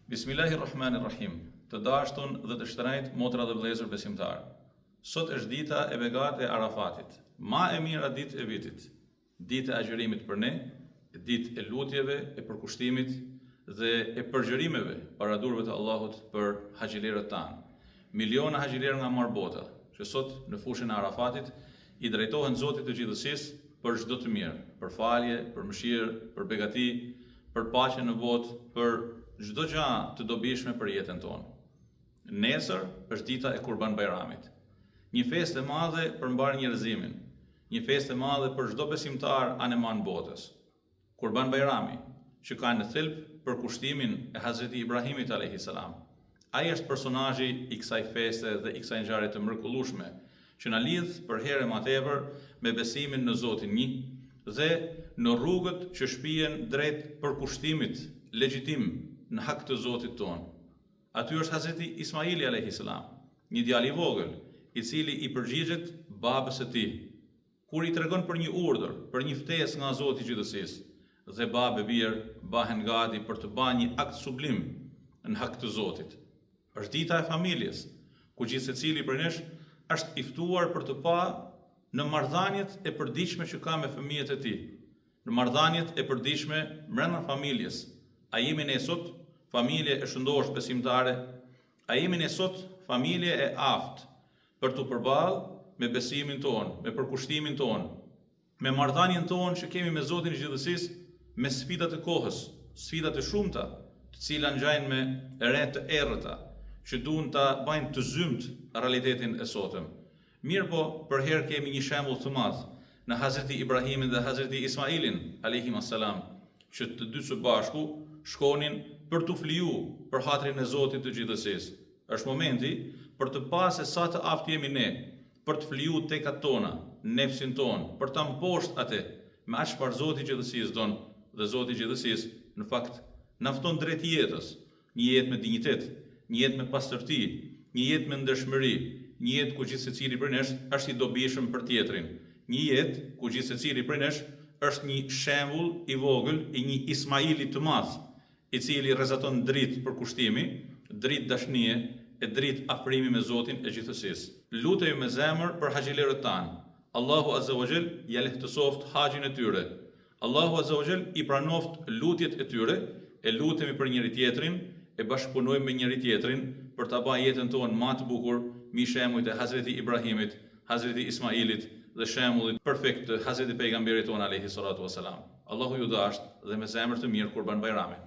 Bismillahirrahmanirrahim. Të dashtun dhe të shtrenjt, motra dhe vëllezër besimtar. Sot është dita e begat e Arafatit, ma e mira ditë e vitit, ditë e agjërimit për ne, ditë e lutjeve, e përkushtimit dhe e përgjërimeve para durve të Allahut për haxhilerët tanë. Miliona haxhilerë nga marë bota, që sot në fushën e Arafatit i drejtohen Zotit të gjithësisë për çdo të mirë, për falje, për mëshirë, për begati, për paqe në botë, për çdo gjë të dobishme për jetën tonë. Nesër është dita e Kurban Bayramit, një festë e madhe për mbar njerëzimin, një festë e madhe për çdo besimtar aneman botës. Kurban Bayrami, që ka në thelb për kushtimin e Hazreti Ibrahimit a.s. Ai është personazhi i kësaj feste dhe i kësaj ngjarje të mrekullueshme, që na lidh për herë më tepër me besimin në Zotin një dhe në rrugët që shpihen drejt përkushtimit legjitim në hak të Zotit tonë. Aty është Hazreti Ismaili a.s., një djalë i vogël, i cili i përgjigjet babës së tij, kur i tregon për një urdhër, për një ftesë nga Zoti i gjithësisë, dhe babë e birë bahen gati për të bërë një akt sublim në hak të Zotit. Është dita e familjes, ku gjithë secili prej nesh është i ftuar për të pa në marrëdhëniet e përditshme që ka me fëmijët e tij, në marrëdhëniet e përditshme brenda familjes. A jemi ne sot familje e shëndosh besimtare? A jemi ne sot familje e aftë për të përballë me besimin tonë, me përkushtimin tonë, me marrëdhënien tonë që kemi me Zotin e gjithësisë, me sfidat e kohës, sfidat e shumta, të cilat ngjajnë me re të errëta, që duan ta bëjnë të zymt realitetin e sotëm. Mirë po, për herë kemi një shembull të madh në Hazreti Ibrahimin dhe Hazreti Ismailin a.s., që të dy së bashku shkonin për të fliju për hatrin e Zotit të gjithësisë. Është momenti për të pasë sa të aftë jemi ne, për të fliju tekat tona, nefsin tonë, për të mposht atë me aq çfarë Zoti i gjithësisë don, dhe Zoti i gjithësisë në fakt na fton drejt jetës, një jetë me dinjitet, një jetë me pastërti, një jetë me ndershmëri, një jetë ku gjithë secili prej nesh është i dobishëm për tjetrin, një jetë ku gjithë secili prej nesh është një shembull i vogël i një Ismaili të madh, i cili rrezaton dritë për kushtimi, dritë dashnie e dritë afrimi me Zotin e gjithësisë. Lutej me zemër për haxhilerët tanë. Allahu Azza wa Jall ja lehtësoft haxhin e tyre. Allahu Azza wa Jall i pranoft lutjet e tyre, e lutemi për njëri tjetrin, e bashkëpunojmë me njëri tjetrin për ta bërë jetën tonë më të bukur, mi shembujt e Hazreti Ibrahimit, Hazreti Ismailit dhe shembullit perfekt të Hazreti pejgamberit tonë alayhi salatu wasalam. Allahu ju dasht dhe me zemër të mirë Kurban Bayrami.